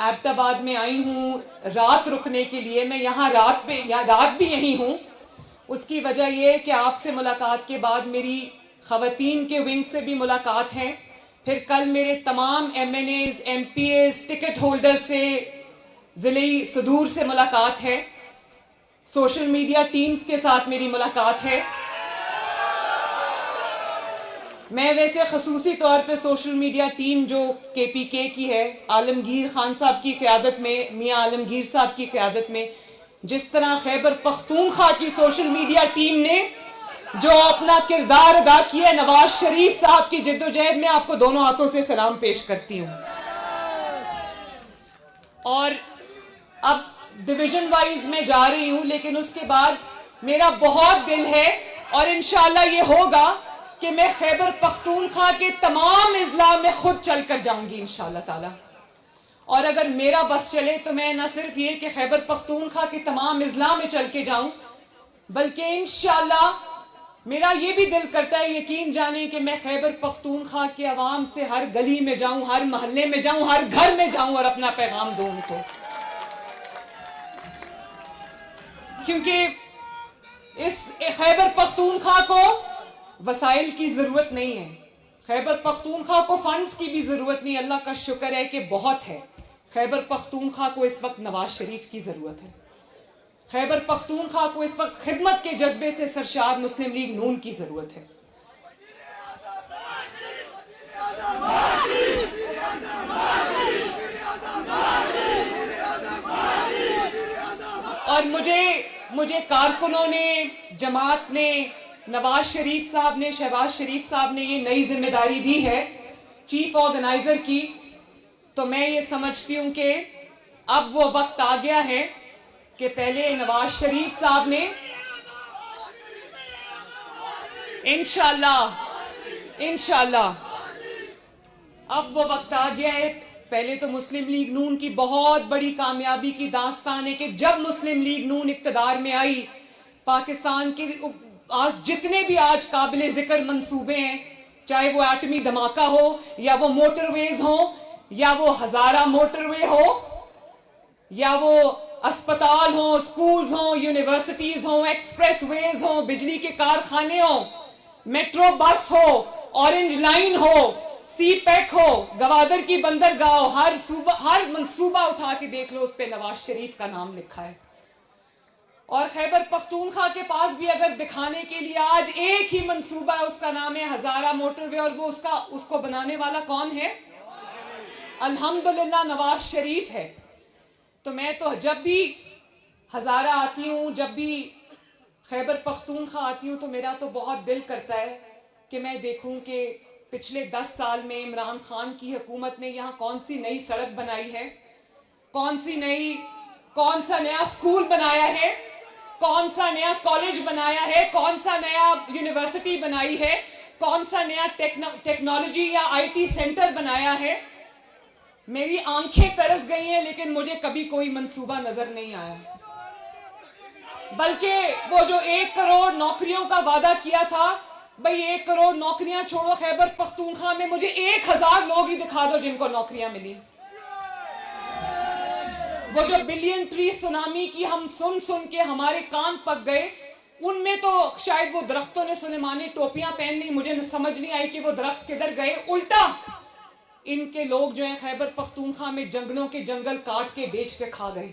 Abbott آباد میں آئی ہوں رات رکنے کے لیے. میں یہاں رات بھی یہیں ہوں. اس کی وجہ یہ ہے کہ آپ سے ملاقات کے بعد میری خواتین کے ونگ سے بھی ملاقات ہے. پھر کل میرے تمام M N A's, M P A's, ticket holder سے، ضلعی صدور سے ملاقات ہے. سوشل میڈیا ٹیمز کے ساتھ میری ملاقات ہے. میں ویسے خصوصی طور پہ سوشل میڈیا ٹیم جو کے پی کے کی ہے، عالمگیر خان صاحب کی قیادت میں، میاں عالمگیر صاحب کی قیادت میں، جس طرح خیبر پختونخوا کی سوشل میڈیا ٹیم نے جو اپنا کردار ادا کیا، نواز شریف صاحب کی جدوجہد میں آپ کو دونوں ہاتھوں سے سلام پیش کرتی ہوں. اور اب ڈویژن وائز میں جا رہی ہوں، لیکن اس کے بعد میرا بہت دل ہے اور انشاءاللہ یہ ہوگا کہ میں خیبر پختونخوا کے تمام اضلاع میں خود چل کر جاؤں گی انشاءاللہ تعالی. اور اگر میرا بس چلے تو میں نہ صرف یہ کہ خیبر پختونخوا کے تمام اضلاع میں چل کے جاؤں، بلکہ انشاءاللہ میرا یہ بھی دل کرتا ہے، یقین جانیں کہ میں خیبر پختونخوا کے عوام سے ہر گلی میں جاؤں، ہر محلے میں جاؤں، ہر گھر میں جاؤں اور اپنا پیغام دوں ان کو. کیونکہ اس خیبر پختونخوا کو وسائل کی ضرورت نہیں ہے، خیبر پختونخوا کو فنڈز کی بھی ضرورت نہیں. اللہ کا شکر ہے کہ بہت ہے. خیبر پختونخوا کو اس وقت نواز شریف کی ضرورت ہے. خیبر پختونخوا کو اس وقت خدمت کے جذبے سے سرشار مسلم لیگ نون کی ضرورت ہے. اور مجھے کارکنوں نے، جماعت نے، نواز شریف صاحب نے، شہباز شریف صاحب نے یہ نئی ذمہ داری دی ہے چیف آرگنائزر کی. تو میں یہ سمجھتی ہوں کہ اب وہ وقت آ گیا ہے کہ پہلے نواز شریف صاحب نے انشاءاللہ اب وہ وقت آ گیا ہے. پہلے تو مسلم لیگ نون کی بہت بڑی کامیابی کی داستان ہے کہ جب مسلم لیگ نون اقتدار میں آئی، پاکستان کے آج جتنے بھی آج قابل ذکر منصوبے ہیں، چاہے وہ ایٹمی دھماکہ ہو، یا وہ موٹر ویز ہوں، یا وہ ہزارہ موٹر وے ہو، یا وہ اسپتال ہوں، سکولز ہوں، یونیورسٹیز ہوں، ایکسپریس ویز ہوں، بجلی کے کارخانے ہوں، میٹرو بس ہو، اورنج لائن ہو، سی پیک ہو، گوادر کی بندرگاہ ہو، ہر منصوبہ اٹھا کے دیکھ لو، اس پہ نواز شریف کا نام لکھا ہے. اور خیبر پختونخوا کے پاس بھی اگر دکھانے کے لیے آج ایک ہی منصوبہ ہے، اس کا نام ہے ہزارہ موٹر وے، اور وہ اس کو بنانے والا کون ہے؟ الحمدللہ نواز شریف ہے. تو میں تو جب بھی ہزارہ آتی ہوں، جب بھی خیبر پختونخوا آتی ہوں، تو میرا تو بہت دل کرتا ہے کہ میں دیکھوں کہ پچھلے 10 سال میں عمران خان کی حکومت نے یہاں کون سی نئی سڑک بنائی ہے، کون سا نیا سکول بنایا ہے، کون سا نیا کالج بنایا ہے، کون سا نیا یونیورسٹی بنائی ہے، کون سا نیا ٹیکنالوجی یا آئی ٹی سینٹر بنایا ہے. میری آنکھیں ترس گئی ہیں، لیکن مجھے کبھی کوئی منصوبہ نظر نہیں آیا. بلکہ وہ جو 1 کروڑ نوکریوں کا وعدہ کیا تھا، بھئی 1 کروڑ نوکریاں چھوڑو، خیبر پختونخوا میں مجھے 1000 لوگ ہی دکھا دو جن کو نوکریاں ملی. وہ جو بلین ٹری سونامی کی ہم سن کے ہمارے کان پک گئے، ان میں تو شاید وہ درختوں نے سلیمانی ٹوپیاں پہن لی، مجھے سمجھ نہیں آئی کہ وہ درخت کدھر گئے. الٹا ان کے لوگ جو ہیں خیبر پختونخوا میں جنگلوں کے جنگل کاٹ کے بیچ کے کھا گئے.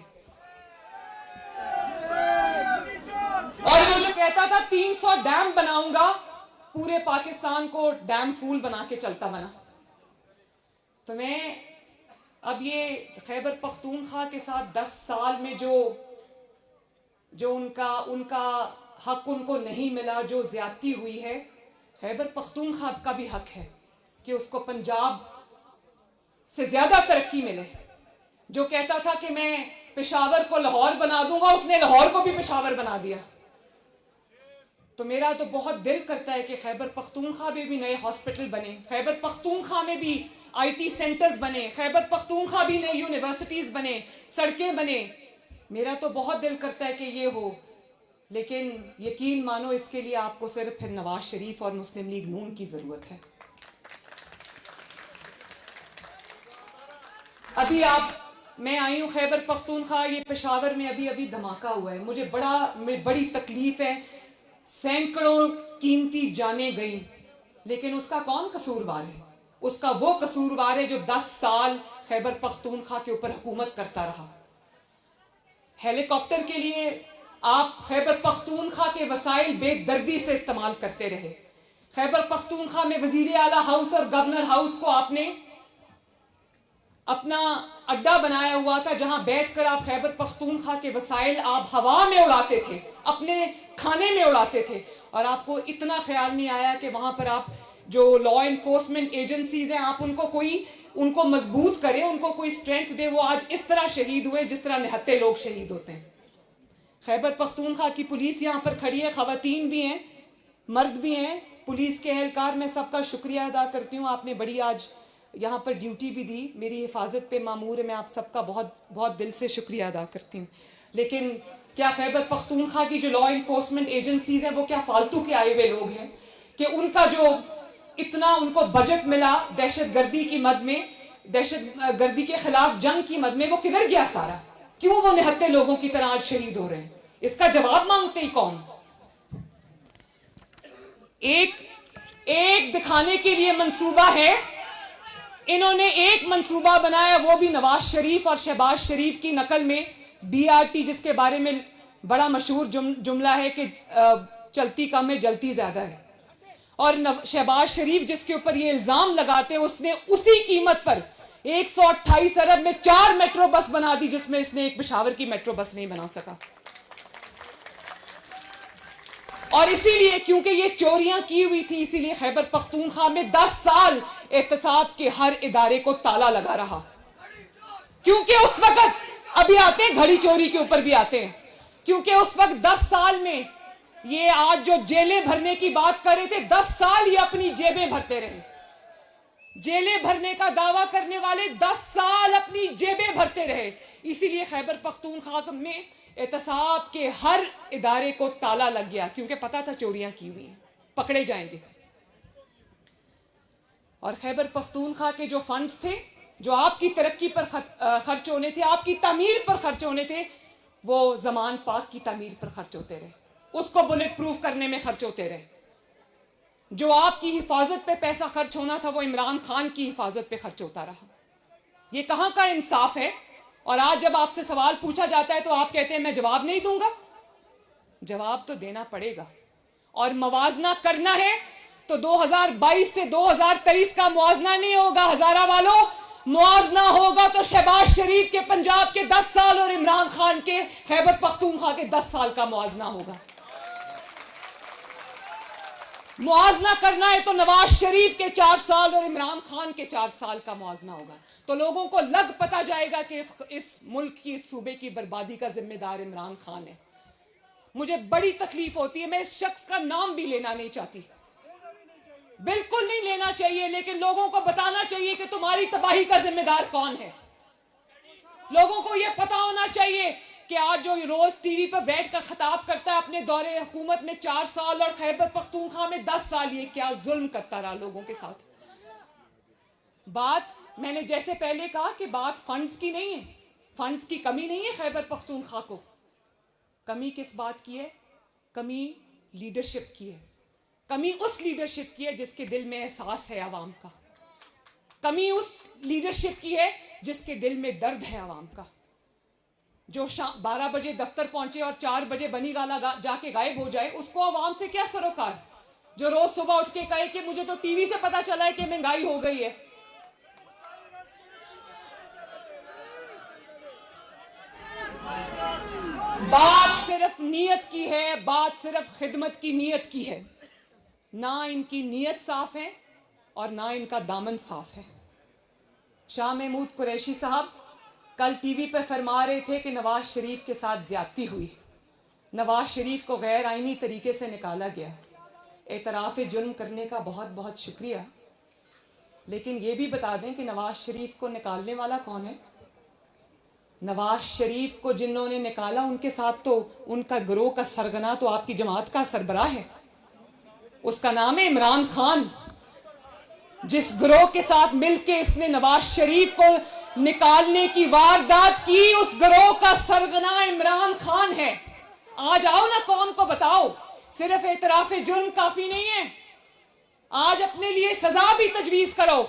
اور وہ جو کہتا تھا 300 ڈیم بناؤں گا، پورے پاکستان کو ڈیم فول بنا کے چلتا بنا. تو میں اب یہ خیبر پختونخوا کے ساتھ 10 سال میں جو ان کا حق ان کو نہیں ملا، جو زیادتی ہوئی ہے، خیبر پختونخوا کا بھی حق ہے کہ اس کو پنجاب سے زیادہ ترقی ملے. جو کہتا تھا کہ میں پشاور کو لاہور بنا دوں گا، اس نے لاہور کو بھی پشاور بنا دیا. تو میرا تو بہت دل کرتا ہے کہ خیبر پختونخوا میں بھی نئے ہاسپٹل بنے، خیبر پختونخوا میں بھی آئی ٹی سینٹرز بنے، خیبر پختونخوا بھی نئی یونیورسٹیز بنے، سڑکیں بنے. میرا تو بہت دل کرتا ہے کہ یہ ہو، لیکن یقین مانو اس کے لیے آپ کو صرف پھر نواز شریف اور مسلم لیگ نون کی ضرورت ہے. ابھی آپ میں آئی ہوں خیبر پختونخوا، یہ پشاور میں ابھی ابھی دھماکہ ہوا ہے، مجھے بڑی تکلیف ہے، سینکڑوں قیمتی جانیں گئیں، لیکن اس کا کون قصوروار ہے؟ اس کا وہ قصوروار ہے جو 10 سال خیبر پختونخوا کے اوپر حکومت کرتا رہا۔ ہیلی کاپٹر کے لیے آپ خیبر پختونخوا کے وسائل بے دردی سے استعمال کرتے رہے۔ خیبر پختونخوا میں وزیر اعلیٰ ہاؤس اور گورنر ہاؤس کو آپ نے اپنا اڈا بنایا ہوا تھا، جہاں بیٹھ کر آپ خیبر پختونخوا کے وسائل آپ ہوا میں اڑاتے تھے، اپنے کھانے میں اڑاتے تھے، اور آپ کو اتنا خیال نہیں آیا کہ وہاں پر آپ جو لا انفورسمنٹ ایجنسیز ہیں آپ ان کو مضبوط کریں، ان کو کوئی اسٹرینتھ دے۔ وہ آج اس طرح شہید ہوئے جس طرح نہتے لوگ شہید ہوتے ہیں۔ خیبر پختونخوا کی پولیس یہاں پر کھڑی ہے، خواتین بھی ہیں، مرد بھی ہیں، پولیس کے اہلکار، میں سب کا شکریہ ادا کرتی ہوں۔ آپ نے بڑی آج یہاں پر ڈیوٹی بھی دی، میری حفاظت پہ مامور ہے، میں آپ سب کا بہت بہت دل سے شکریہ ادا کرتی ہوں۔ لیکن کیا خیبر پختونخوا کی جو لا انفورسمنٹ ایجنسیز ہیں وہ کیا فالتو کے آئے ہوئے لوگ ہیں کہ ان کا جو اتنا ان کو بجٹ ملا دہشت گردی کی مد میں، دہشت گردی کے خلاف جنگ کی مد میں، وہ کدھر گیا سارا؟ کیوں وہ نہتے لوگوں کی طرح آج شہید ہو رہے ہیں؟ اس کا جواب مانگتے ہی کون؟ ایک دکھانے کے لیے منصوبہ ہے، انہوں نے ایک منصوبہ بنایا، وہ بھی نواز شریف اور شہباز شریف کی نقل میں، BRT، جس کے بارے میں بڑا مشہور جملہ ہے کہ چلتی کم ہے جلتی زیادہ ہے، اور شہباز شریف جس کے اوپر یہ الزام لگاتے ہیں، اس نے اسی قیمت پر 128 ارب میں 4 میٹرو بس بنا دی، جس میں اس نے ایک پشاور کی میٹرو بس نہیں بنا سکا۔ اور اسی لیے کیونکہ یہ چوریاں کی ہوئی تھی، اسی لیے خیبر پختونخوا میں 10 سال احتساب کے ہر ادارے کو تالا لگا رہا، کیونکہ اس وقت ابھی آتے ہیں گھڑی چوری کے اوپر بھی آتے ہیں، کیونکہ اس وقت 10 سال میں یہ آج جو جیلیں بھرنے کی بات کر رہے تھے، 10 سال یہ اپنی جیبیں بھرتے رہے۔ جیلیں بھرنے کا دعویٰ کرنے والے 10 سال اپنی جیبیں بھرتے رہے، اسی لیے خیبر پختونخوا میں احتساب کے ہر ادارے کو تالا لگ گیا، کیونکہ پتا تھا چوریاں کی ہوئی ہیں، پکڑے جائیں گے۔ اور خیبر پختونخوا کے جو فنڈز تھے، جو آپ کی ترقی پر خرچ ہونے تھے، آپ کی تعمیر پر خرچ ہونے تھے، وہ زمان پاک کی تعمیر پر خرچ ہوتے رہے، اس کو بلٹ پروف کرنے میں خرچ ہوتے رہے۔ جو آپ کی حفاظت پہ پیسہ خرچ ہونا تھا، وہ عمران خان کی حفاظت پہ خرچ ہوتا رہا۔ یہ کہاں کا انصاف ہے؟ اور آج جب آپ سے سوال پوچھا جاتا ہے تو آپ کہتے ہیں میں جواب نہیں دوں گا۔ جواب تو دینا پڑے گا، اور موازنہ کرنا ہے تو 2022 سے 2023 کا موازنہ نہیں ہوگا ہزارہ والوں، موازنہ ہوگا تو شہباز شریف کے پنجاب کے 10 سال اور عمران خان کے خیبر پختونخوا کے 10 سال کا موازنہ ہوگا۔ موازنہ کرنا ہے تو نواز شریف کے 4 سال اور عمران خان کے 4 سال کا موازنہ ہوگا، تو لوگوں کو لگ پتا جائے گا کہ اس ملک کی، اس صوبے کی بربادی کا ذمہ دار عمران خان ہے۔ مجھے بڑی تکلیف ہوتی ہے، میں اس شخص کا نام بھی لینا نہیں چاہتی، بالکل نہیں لینا چاہیے، لیکن لوگوں کو بتانا چاہیے کہ تمہاری تباہی کا ذمہ دار کون ہے۔ لوگوں کو یہ پتا ہونا چاہیے کہ آج جو روز ٹی وی پر بیٹھ کر خطاب کرتا ہے اپنے دور حکومت میں 4 سال اور خیبر پختونخوا میں 10 سال، یہ کیا ظلم کرتا رہا لوگوں کے ساتھ۔ بات میں نے جیسے پہلے کہا کہ بات فنڈز کی نہیں ہے، فنڈز کی کمی نہیں ہے خیبر پختونخوا کو، کمی کس بات کی ہے؟ کمی لیڈرشپ کی ہے، کمی اس لیڈرشپ کی ہے جس کے دل میں احساس ہے عوام کا، کمی اس لیڈرشپ کی ہے جس کے دل میں درد ہے عوام کا، جو 12 بجے دفتر پہنچے اور 4 بجے بنی گالا جا کے غائب ہو جائے، اس کو عوام سے کیا سروکار؟ جو روز صبح اٹھ کے کہے کہ مجھے تو ٹی وی سے پتا چلا ہے کہ مہنگائی ہو گئی ہے۔ بات صرف نیت کی ہے، بات صرف خدمت کی نیت کی ہے، نہ ان کی نیت صاف ہے اور نہ ان کا دامن صاف ہے۔ شاہ محمود قریشی صاحب کل ٹی وی پہ فرما رہے تھے کہ نواز شریف کے ساتھ زیادتی ہوئی، نواز شریف کو غیر آئینی طریقے سے نکالا گیا۔ اعتراف جرم کرنے کا بہت بہت شکریہ، لیکن یہ بھی بتا دیں کہ نواز شریف کو نکالنے والا کون ہے؟ نواز شریف کو جنہوں نے نکالا ان کے ساتھ تو ان کا گروہ کا سرگنا تو آپ کی جماعت کا سربراہ ہے، اس کا نام ہے عمران خان۔ جس گروہ کے ساتھ مل کے اس نے نواز شریف کو نکالنے کی واردات کی اس گروہ کا سرغنہ عمران خان ہے. آج آؤ نا قوم کو بتاؤ, صرف اعتراف جرم کافی نہیں ہے, آج اپنے لیے سزا بھی تجویز کرو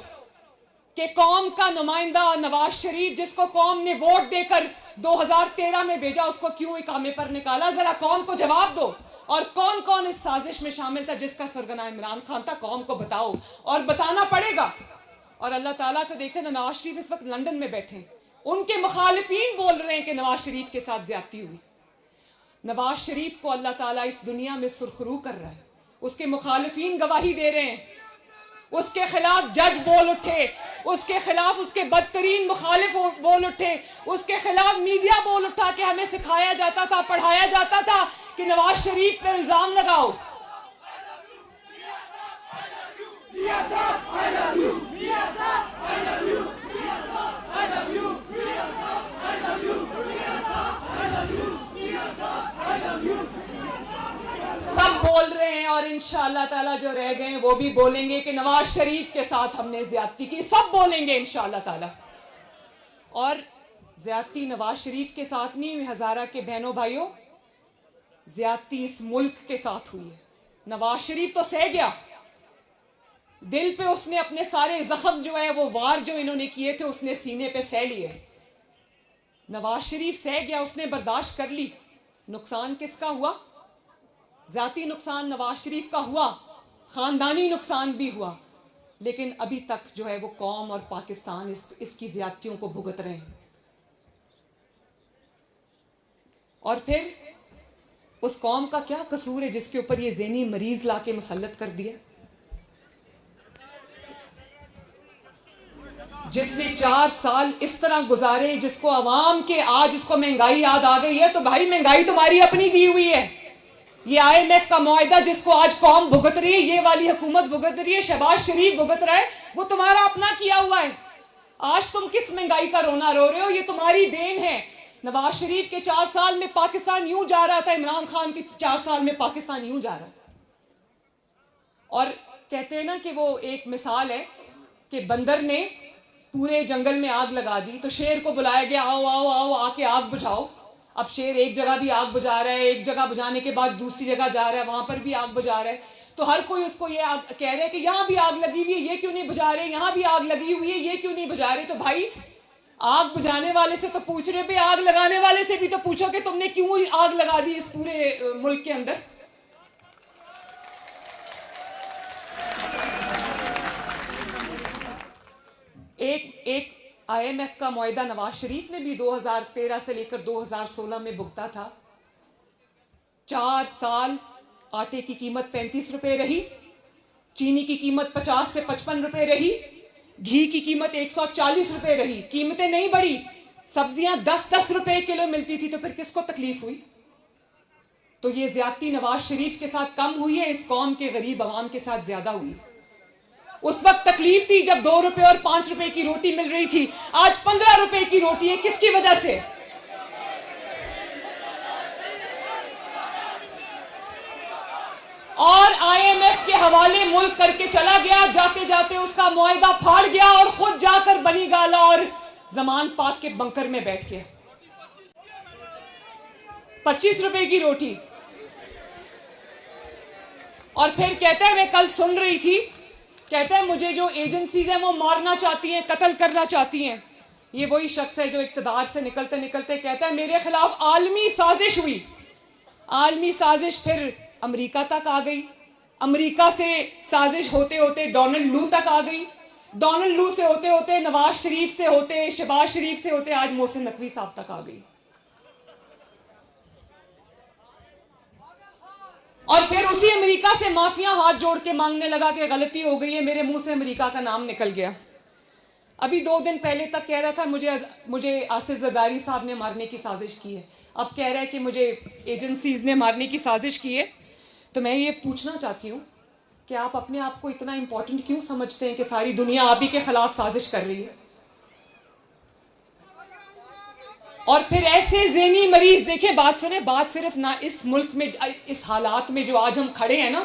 کہ قوم کا نمائندہ نواز شریف, جس کو قوم نے ووٹ دے کر 2013 میں بھیجا, اس کو کیوں اقامے پر نکالا؟ ذرا قوم کو جواب دو. اور کون کون اس سازش میں شامل تھا جس کا سرغنہ عمران خان تھا؟ قوم کو بتاؤ, اور بتانا پڑے گا. اور اللہ تعالیٰ تو دیکھیں نا, نواز شریف اس وقت لندن میں بیٹھے ہیں, ان کے مخالفین بول رہے ہیں کہ نواز شریف کے ساتھ زیادتی ہوئی. نواز شریف کو اللہ تعالیٰ اس دنیا میں سرخرو کر رہا ہے, اس کے مخالفین گواہی دے رہے ہیں, اس کے خلاف جج بول اٹھے, اس کے خلاف اس کے بدترین مخالف بول اٹھے, اس کے خلاف میڈیا بول اٹھا کہ ہمیں سکھایا جاتا تھا, پڑھایا جاتا تھا کہ نواز شریف پہ الزام لگاؤ. سب بول رہے ہیں, اور انشاءاللہ تعالیٰ جو رہ گئے ہیں وہ بھی بولیں گے کہ نواز شریف کے ساتھ ہم نے زیادتی کی. سب بولیں گے انشاءاللہ تعالیٰ. اور زیادتی نواز شریف کے ساتھ نہیں ہوئی ہزارہ کے بہنوں بھائیوں, زیادتی اس ملک کے ساتھ ہوئی ہے. نواز شریف تو سہ گیا, دل پہ اس نے اپنے سارے زخم جو ہے وہ وار جو انہوں نے کیے تھے اس نے سینے پہ سہ لیے. نواز شریف سہ گیا, اس نے برداشت کر لی. نقصان کس کا ہوا؟ ذاتی نقصان نواز شریف کا ہوا, خاندانی نقصان بھی ہوا, لیکن ابھی تک جو ہے وہ قوم اور پاکستان اس کی زیادتیوں کو بھگت رہے ہیں. اور پھر اس قوم کا کیا قصور ہے جس کے اوپر یہ ذہنی مریض لا کے مسلط کر دیا, جس نے 4 سال اس طرح گزارے, جس کو عوام کے آج اس کو مہنگائی یاد آ گئی ہے. تو بھائی مہنگائی تمہاری اپنی دی ہوئی ہے. یہ IMF کا معاہدہ جس کو آج قوم بھگت رہی ہے, یہ والی حکومت بھگت رہی ہے, شہباز شریف بھگت رہا ہے, وہ تمہارا اپنا کیا ہوا ہے. آج تم کس مہنگائی کا رونا رو رہے ہو؟ یہ تمہاری دین ہے. نواز شریف کے 4 سال میں پاکستان یوں جا رہا تھا, عمران خان کے 4 سال میں پاکستان یوں جا رہا ہے. اور کہتے ہیں نا کہ وہ ایک مثال ہے کہ بندر نے پورے جنگل میں آگ لگا دی, تو شیر کو بلایا گیا, آؤ آؤ آؤ آ کے آگ بجھاؤ. اب شیر ایک جگہ بھی آگ بجھا رہا ہے, ایک جگہ بجھانے کے بعد دوسری جگہ جا رہا ہے, وہاں پر بھی آگ بجھا رہا ہے. تو ہر کوئی اس کو یہ کہہ رہا ہے کہ یہاں بھی آگ لگی ہوئی ہے, یہ کیوں نہیں بجھا رہے, یہاں بھی آگ لگی ہوئی ہے, یہ کیوں نہیں بجھا رہے. تو بھائی آگ بجھانے والے سے تو پوچھ رہے, پہ آگ لگانے والے سے بھی تو پوچھو کہ تم نے کیوں آگ لگا دی اس پورے ملک کے اندر. ایک IMF کا معاہدہ نواز شریف نے بھی 2013 سے لے کر 2016 میں بھگتا تھا. 4 سال آٹے کی قیمت 35 روپے رہی, چینی کی قیمت 50 سے 55 روپے رہی, گھی کی قیمت 140 روپے رہی, قیمتیں نہیں بڑھی, سبزیاں 10-10 روپے کلو ملتی تھی. تو پھر کس کو تکلیف ہوئی؟ تو یہ زیادتی نواز شریف کے ساتھ کم ہوئی ہے, اس قوم کے غریب عوام کے ساتھ زیادہ ہوئی. اس وقت تکلیف تھی جب 2 روپے اور 5 روپے کی روٹی مل رہی تھی, آج 15 روپے کی روٹی ہے. کس کی وجہ سے؟ اور IMF کے حوالے ملک کر کے چلا گیا, جاتے جاتے اس کا معاہدہ پھاڑ گیا اور خود جا کر بنی گالا اور زمان پاک کے بنکر میں بیٹھ گیا. 25 روپے کی روٹی. اور پھر کہتا ہے, میں کل سن رہی تھی, کہتا ہے مجھے جو ایجنسیز ہیں وہ مارنا چاہتی ہیں, قتل کرنا چاہتی ہیں. یہ وہی شخص ہے جو اقتدار سے نکلتے نکلتے کہتا ہے میرے خلاف عالمی سازش ہوئی. عالمی سازش پھر امریکہ تک آ گئی, امریکہ سے سازش ہوتے ہوتے ڈونلڈ لو تک آ گئی, ڈونلڈ لو سے ہوتے ہوتے نواز شریف سے ہوتے, شہباز شریف سے ہوتے آج محسن نقوی صاحب تک آ گئی. اور پھر اسی امریکہ سے مافیا ہاتھ جوڑ کے مانگنے لگا کہ غلطی ہو گئی ہے, میرے منہ سے امریکہ کا نام نکل گیا. ابھی 2 دن پہلے تک کہہ رہا تھا مجھے آصف زرداری صاحب نے مارنے کی سازش کی ہے, اب کہہ رہا ہے کہ مجھے ایجنسیز نے مارنے کی سازش کی ہے. تو میں یہ پوچھنا چاہتی ہوں کہ آپ اپنے آپ کو اتنا امپورٹنٹ کیوں سمجھتے ہیں کہ ساری دنیا آپ ہی کے خلاف سازش کر رہی ہے؟ اور پھر ایسے ذہنی مریض, دیکھیں بات سنیں, بات صرف نہ اس ملک میں اس حالات میں جو آج ہم کھڑے ہیں نا,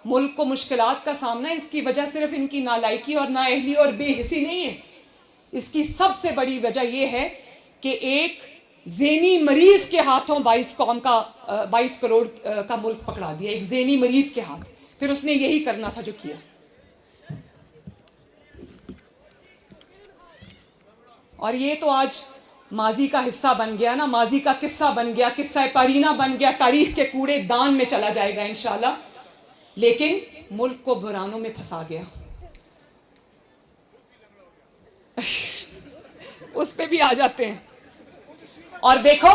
ملک کو مشکلات کا سامنا ہے, اس کی وجہ صرف ان کی نالائکی اور نااہلی اور بے حسی نہیں ہے, اس کی سب سے بڑی وجہ یہ ہے کہ ایک ذہنی مریض کے ہاتھوں 22 کروڑ کا ملک پکڑا دیا، ایک ذہنی مریض کے ہاتھ. پھر اس نے یہی کرنا تھا جو کیا. اور یہ تو آج ماضی کا حصہ بن گیا نا، ماضی کا قصہ بن گیا، قصہ پارینہ بن گیا، تاریخ کے کوڑے دان میں چلا جائے گا انشاءاللہ. لیکن ملک کو بحرانوں میں پھنسا گیا. اس پہ بھی آ جاتے ہیں. اور دیکھو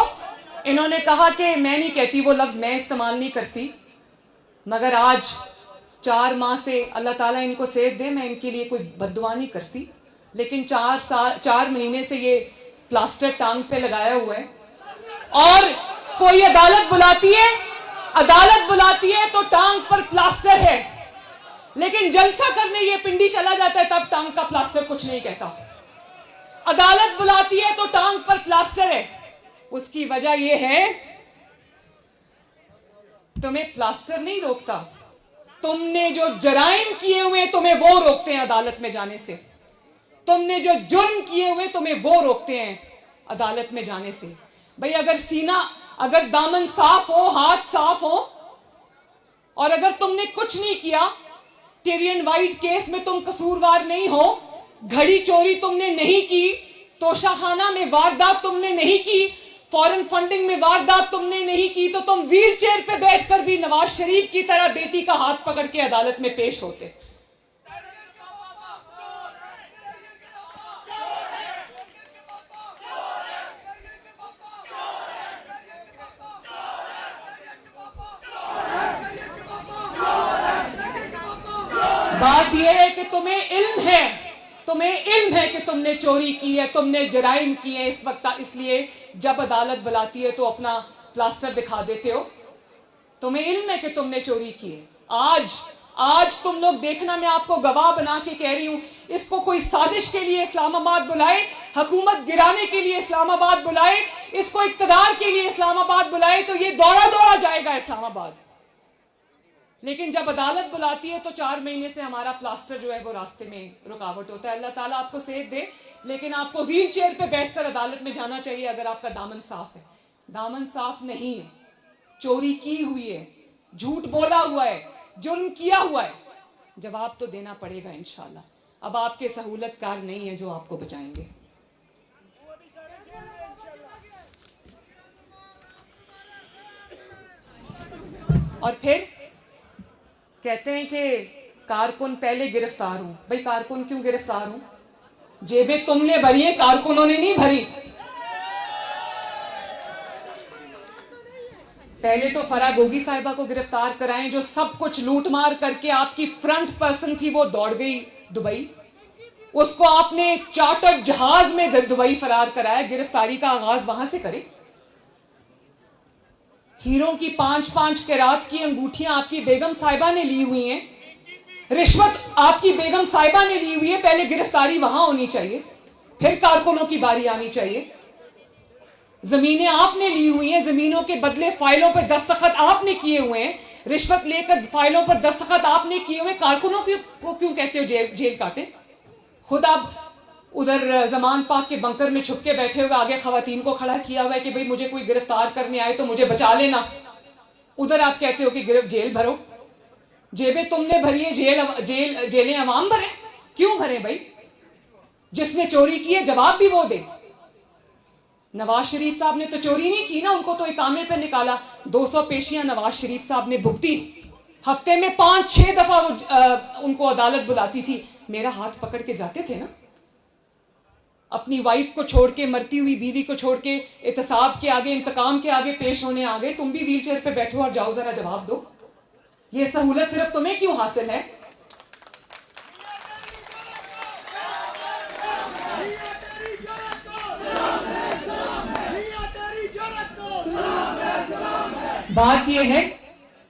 انہوں نے کہا کہ میں نہیں کہتی، وہ لفظ میں استعمال نہیں کرتی، مگر آج 4 ماہ سے اللہ تعالیٰ ان کو صحت دے، میں ان کے لیے کوئی بد دعا نہیں کرتی، لیکن 4 مہینے سے یہ پلاسٹر ٹانگ پہ لگایا ہوا ہے. اور کوئی عدالت بلاتی ہے تو ٹانگ پر پلاسٹر ہے، لیکن جلسہ کرنے یہ پنڈی چلا جاتا ہے تب ٹانگ کا پلاسٹر کچھ نہیں کہتا. عدالت بلاتی ہے تو ٹانگ پر پلاسٹر ہے. اس کی وجہ یہ ہے تمہیں پلاسٹر نہیں روکتا، تم نے جو جرائم کیے ہوئے تمہیں وہ روکتے ہیں عدالت میں جانے سے. تم نے جو جرم کیے ہوئے تمہیں وہ روکتے ہیں عدالت میں جانے سے. بھئی اگر دامن صاف ہو، ہاتھ صاف ہو، اور اگر تم نے کچھ نہیں کیا، ٹیرین وائٹ کیس میں تم قصوروار نہیں ہو، گھڑی چوری تم نے نہیں کی، توشہ خانہ میں واردات تم نے نہیں کی، فورن فنڈنگ میں واردات تم نے نہیں کی، تو تم ویل چیئر پہ بیٹھ کر بھی نواز شریف کی طرح بیٹی کا ہاتھ پکڑ کے عدالت میں پیش ہوتے. بات یہ ہے کہ تمہیں علم ہے کہ تم نے چوری کی ہے، تم نے جرائم کی ہے. اس وقت اس لیے جب عدالت بلاتی ہے تو اپنا پلاسٹر دکھا دیتے ہو. تمہیں علم ہے کہ تم نے چوری کی ہے. آج تم لوگ دیکھنا، میں آپ کو گواہ بنا کے کہہ رہی ہوں، اس کو کوئی سازش کے لیے اسلام آباد بلائے، حکومت گرانے کے لیے اسلام آباد بلائے، اس کو اقتدار کے لیے اسلام آباد بلائے، تو یہ دوڑا جائے گا اسلام آباد. لیکن جب عدالت بلاتی ہے تو 4 مہینے سے ہمارا پلاسٹر جو ہے وہ راستے میں رکاوٹ ہوتا ہے. اللہ تعالیٰ آپ کو صحت دے، لیکن آپ کو ویل چیئر پہ بیٹھ کر عدالت میں جانا چاہیے اگر آپ کا دامن صاف ہے. دامن صاف نہیں ہے، چوری کی ہوئی ہے، جھوٹ بولا ہوا ہے، جرم کیا ہوا ہے. جواب تو دینا پڑے گا انشاءاللہ. اب آپ کے سہولت کار نہیں ہیں جو آپ کو بچائیں گے. اور پھر کہتے ہیں کہ کارکن پہلے گرفتار ہوں. بھئی کارکن کیوں گرفتار ہوں؟ جیبیں تم نے بھری ہیں، کارکنوں نے نہیں بھری. پہلے تو فرا گوگی صاحبہ کو گرفتار کرائیں جو سب کچھ لوٹ مار کر کے آپ کی فرنٹ پرسن تھی، وہ دوڑ گئی دبئی. اس کو آپ نے چارٹر جہاز میں دبئی فرار کرایا. گرفتاری کا آغاز وہاں سے کریں. ہیروں کی 5 کیرات کی انگوٹھیاں آپ کی بیگم صاحبہ نے لی ہوئی ہیں، رشوت آپ کی بیگم صاحبہ نے لی ہوئی ہے. پہلے گرفتاری وہاں ہونی چاہیے، پھر کارکنوں کی باری آنی چاہیے. زمینیں آپ نے لی ہوئی ہیں، زمینوں کے بدلے فائلوں پر دستخط آپ نے کیے ہوئے ہیں، رشوت لے کر فائلوں پر دستخط آپ نے کیے ہوئے. کارکنوں کو کیوں کہتے ہو جیل کاٹیں؟ خود آپ ادھر زمان پاک کے بنکر میں چھپ کے بیٹھے ہوئے، آگے خواتین کو کھڑا کیا ہوا ہے کہ بھئی مجھے کوئی گرفتار کرنے آئے تو مجھے بچا لینا. ادھر آپ کہتے ہو کہ جیل بھرو. جیبیں تم نے بھری ہیں، جیلیں عوام بھریں. کیوں بھریں بھائی؟ جس نے چوری کی ہے جواب بھی وہ دے. نواز شریف صاحب نے تو چوری نہیں کی نا، ان کو تو اقامے پہ نکالا. 200 پیشیاں نواز شریف صاحب نے بھگتی. ہفتے میں 5-6 دفعہ ان کو عدالت بلاتی تھی. میرا ہاتھ پکڑ کے جاتے تھے نا. اپنی وائف کو چھوڑ کے، مرتی ہوئی بیوی کو چھوڑ کے احتساب کے آگے، انتقام کے آگے پیش ہونے آ گئے. تم بھی ویل چیئر پہ بیٹھو اور جاؤ ذرا جواب دو. یہ سہولت صرف تمہیں کیوں حاصل ہے؟ بات یہ ہے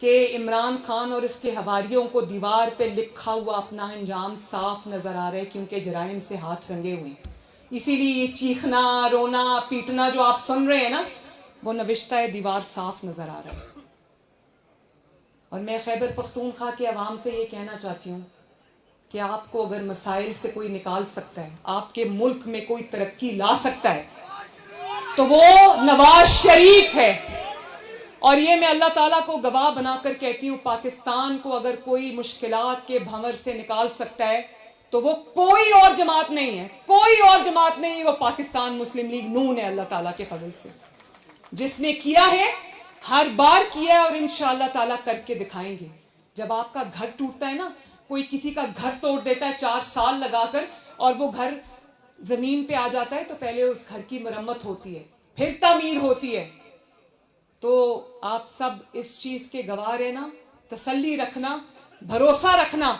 کہ عمران خان اور اس کے حواریوں کو دیوار پہ لکھا ہوا اپنا انجام صاف نظر آ رہا ہے، کیونکہ جرائم سے ہاتھ رنگے ہوئے ہیں. اسی لیے یہ چیخنا، رونا، پیٹنا جو آپ سن رہے ہیں نا، وہ نوشتہ ہے دیوار صاف نظر آ رہا ہے. اور میں خیبر پختونخوا کے عوام سے یہ کہنا چاہتی ہوں کہ آپ کو اگر مسائل سے کوئی نکال سکتا ہے, آپ کے ملک میں کوئی ترقی لا سکتا ہے, تو وہ نواز شریف ہے. اور یہ میں اللہ تعالیٰ کو گواہ بنا کر کہتی ہوں, پاکستان کو اگر کوئی مشکلات کے بھنور سے نکال سکتا ہے تو وہ کوئی اور جماعت نہیں ہے, کوئی اور جماعت نہیں, وہ پاکستان مسلم لیگ نون ہے اللہ تعالیٰ کے فضل سے. جس نے کیا ہے ہر بار کیا ہے اور انشاءاللہ تعالیٰ کر کے دکھائیں گے. جب آپ کا گھر ٹوٹتا ہے نا, کوئی کسی کا گھر توڑ دیتا ہے 4 سال لگا کر, اور وہ گھر زمین پہ آ جاتا ہے تو پہلے اس گھر کی مرمت ہوتی ہے, پھر تعمیر ہوتی ہے. تو آپ سب اس چیز کے گواہ رہنا, تسلی رکھنا, بھروسہ رکھنا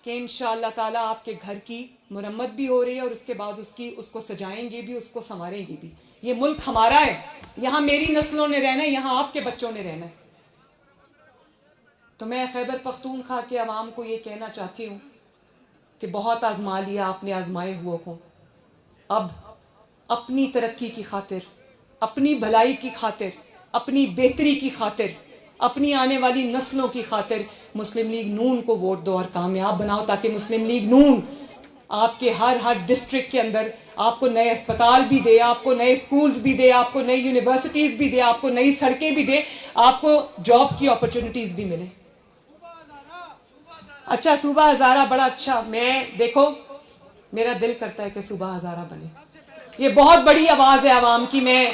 کہ انشاءاللہ تعالیٰ آپ کے گھر کی مرمت بھی ہو رہی ہے, اور اس کے بعد اس کو سجائیں گے بھی, اس کو سنواریں گے بھی. یہ ملک ہمارا ہے, یہاں میری نسلوں نے رہنا ہے, یہاں آپ کے بچوں نے رہنا ہے. تو میں خیبر پختونخوا کے عوام کو یہ کہنا چاہتی ہوں کہ بہت آزما لیا آپ نے آزمائے ہوا کو. اب اپنی ترقی کی خاطر, اپنی بھلائی کی خاطر, اپنی بہتری کی خاطر, اپنی آنے والی نسلوں کی خاطر مسلم لیگ نون کو ووٹ دو اور کامیاب بناؤ, تاکہ مسلم لیگ نون آپ کے ہر ڈسٹرکٹ کے اندر آپ کو نئے اسپتال بھی دے, آپ کو نئے سکولز بھی دے, آپ کو نئی یونیورسٹیز بھی دے, آپ کو نئی سڑکیں بھی دے, آپ کو جاب کی اپرچونٹیز بھی ملے. اچھا, صوبہ ہزارہ بڑا اچھا, میں دیکھو میرا دل کرتا ہے کہ صوبہ ہزارہ بنے. یہ بہت بڑی آواز ہے عوام کی. میں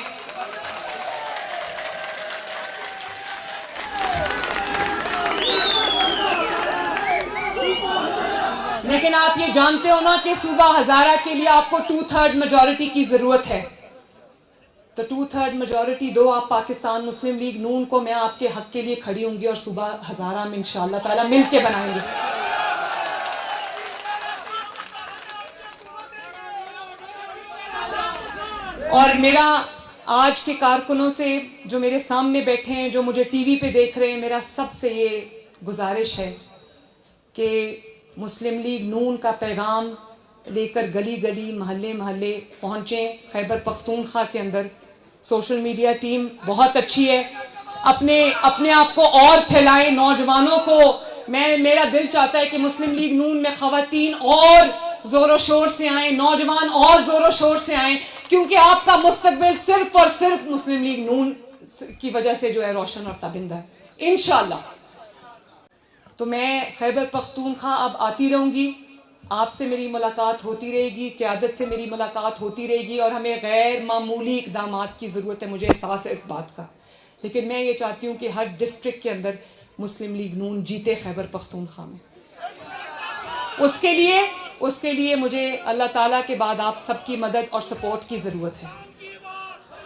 لیکن آپ یہ جانتے ہو نا کہ صوبہ ہزارہ کے لیے آپ کو 2/3 میجورٹی کی ضرورت ہے. تو 2/3 میجورٹی دو آپ پاکستان مسلم لیگ نون کو, میں آپ کے حق کے لیے کھڑی ہوں گی, اور صوبہ ہزارہ میں انشاءاللہ تعالیٰ مل کے بنائیں گے. اور میرا آج کے کارکنوں سے جو میرے سامنے بیٹھے ہیں, جو مجھے ٹی وی پہ دیکھ رہے ہیں, میرا سب سے یہ گزارش ہے کہ مسلم لیگ نون کا پیغام لے کر گلی گلی محلے محلے پہنچیں. خیبر پختونخوا کے اندر سوشل میڈیا ٹیم بہت اچھی ہے, اپنے آپ کو اور پھیلائیں. نوجوانوں کو میرا دل چاہتا ہے کہ مسلم لیگ نون میں خواتین اور زور و شور سے آئیں, نوجوان اور زور و شور سے آئیں, کیونکہ آپ کا مستقبل صرف اور صرف مسلم لیگ نون کی وجہ سے جو ہے روشن اور تابندہ ہے انشاءاللہ. تو میں خیبر پختونخوا اب آتی رہوں گی, آپ سے میری ملاقات ہوتی رہے گی, قیادت سے میری ملاقات ہوتی رہے گی, اور ہمیں غیر معمولی اقدامات کی ضرورت ہے, مجھے احساس ہے اس بات کا. لیکن میں یہ چاہتی ہوں کہ ہر ڈسٹرکٹ کے اندر مسلم لیگ نون جیتے خیبر پختونخوا میں. اس کے لیے مجھے اللہ تعالیٰ کے بعد آپ سب کی مدد اور سپورٹ کی ضرورت ہے.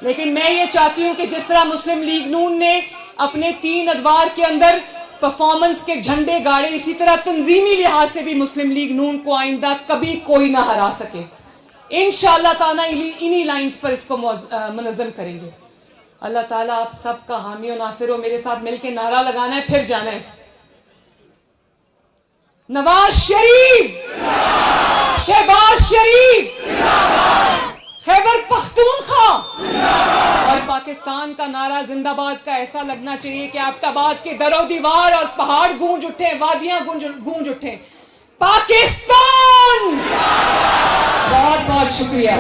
لیکن میں یہ چاہتی ہوں کہ جس طرح مسلم لیگ نون نے اپنے 3 ادوار کے اندر پرفارمنس کے جھنڈے گاڑے, اسی طرح تنظیمی لحاظ سے بھی مسلم لیگ نون کو آئندہ کبھی کوئی نہ ہرا سکے. انشاءاللہ تعالیٰ انہی لائنز پر اس کو منظم کریں گے. اللہ تعالیٰ آپ سب کا حامی و ناصر ہو. میرے ساتھ مل کے نعرہ لگانا ہے, پھر جانا ہے. نواز شریف, شہباز شریف, خیبر پختونخوا, اور پاکستان کا نعرہ زندہ باد کا ایسا لگنا چاہیے کہ آباد آباد کے در و دیوار اور پہاڑ گونج اٹھیں, وادیاں گونج اٹھیں. پاکستان. بہت بہت شکریہ.